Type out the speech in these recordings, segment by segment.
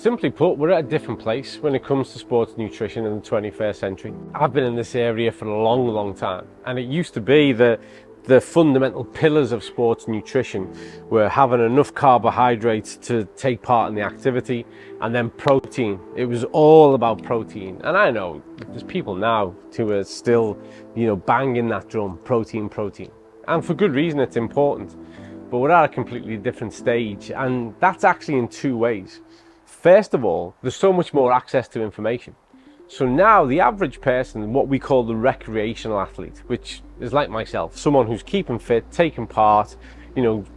Simply put, we're at a different place when it comes to sports nutrition in the 21st century. I've been in this area for a long time, and it used to be that the fundamental pillars of sports nutrition were having enough carbohydrates to take part in the activity, and then protein. It was all about protein. And I know there's people now who are still, banging that drum, protein. And for good reason, it's important. But we're at a completely different stage, and that's actually in two ways. First of all, there's so much more access to information. So now the average person, what we call the recreational athlete, which is like myself, someone who's keeping fit, taking part,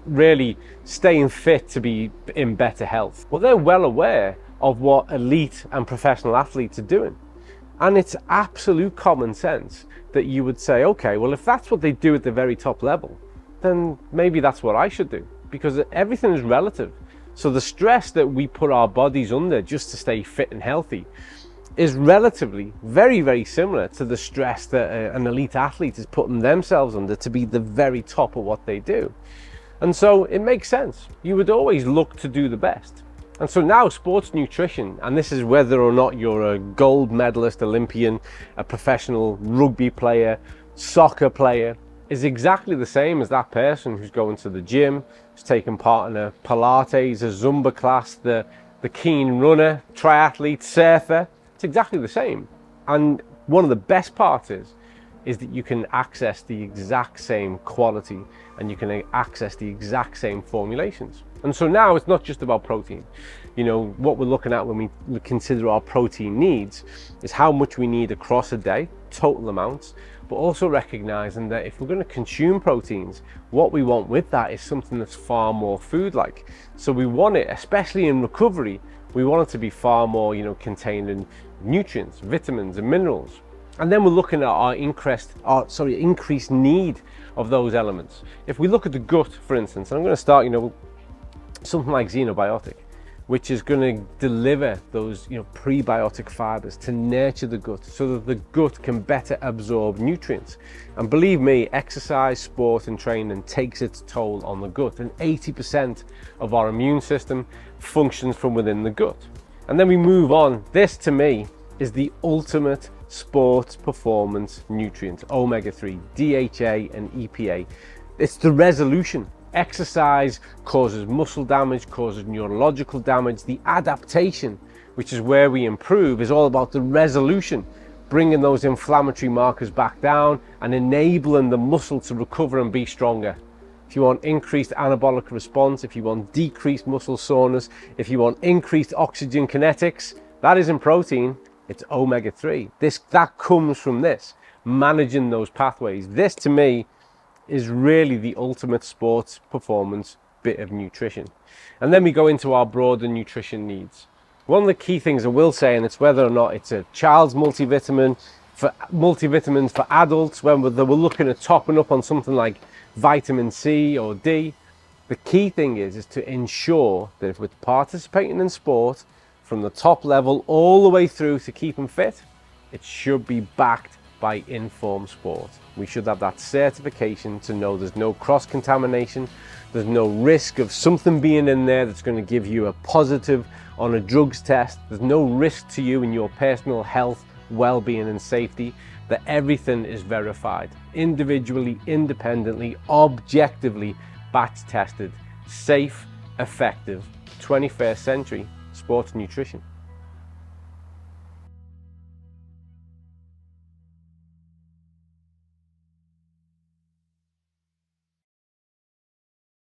really staying fit to be in better health. Well, they're well aware of what elite and professional athletes are doing. And it's absolute common sense that you would say, okay, well, if that's what they do at the very top level, then maybe that's what I should do, because everything is relative. So the stress that we put our bodies under just to stay fit and healthy is relatively very similar to the stress that an elite athlete is putting themselves under to be the very top of what they do. And so it makes sense. You would always look to do the best. And so now sports nutrition, and this is whether or not you're a gold medalist Olympian, a professional rugby player, soccer player, is exactly the same as that person who's going to the gym, who's taking part in a Pilates, a Zumba class, the keen runner, triathlete, surfer. It's exactly the same. And one of the best parts is that you can access the exact same quality and you can access the exact same formulations. And so now it's not just about protein. What we're looking at when we consider our protein needs is how much we need across a day, total amounts, but also recognizing that if we're going to consume proteins, what we want with that is something that's far more food-like. So we want it, especially in recovery, we want it to be far more, contained in nutrients, vitamins, and minerals. And then we're looking at our increased need of those elements. If we look at the gut, for instance, and I'm going to start, something like Xenobiotic, which is going to deliver those prebiotic fibers to nurture the gut so that the gut can better absorb nutrients. And believe me, exercise, sport and training takes its toll on the gut, and 80% of our immune system functions from within the gut. And then we move on. This to me is the ultimate sports performance nutrient, omega-3, DHA and EPA. It's the resolution. Exercise causes muscle damage, causes neurological damage. The adaptation, which is where we improve, is all about the resolution, bringing those inflammatory markers back down and enabling the muscle to recover and be stronger. If you want increased anabolic response, if you want decreased muscle soreness, if you want increased oxygen kinetics, that isn't protein, it's omega-3. That comes from this, managing those pathways. This to me is really the ultimate sports performance bit of nutrition. And then we go into our broader nutrition needs. One of the key things I will say, and it's whether or not it's a child's multivitamin, for multivitamins for adults, when we're looking at topping up on something like vitamin C or D, the key thing is to ensure that if we're participating in sport from the top level all the way through to keeping fit, it should be backed by informed sport. We should have that certification to know there's no cross-contamination, there's no risk of something being in there that's going to give you a positive on a drugs test, there's no risk to you in your personal health, well-being and safety, that everything is verified, individually, independently, objectively, batch tested, safe, effective, 21st century sports nutrition.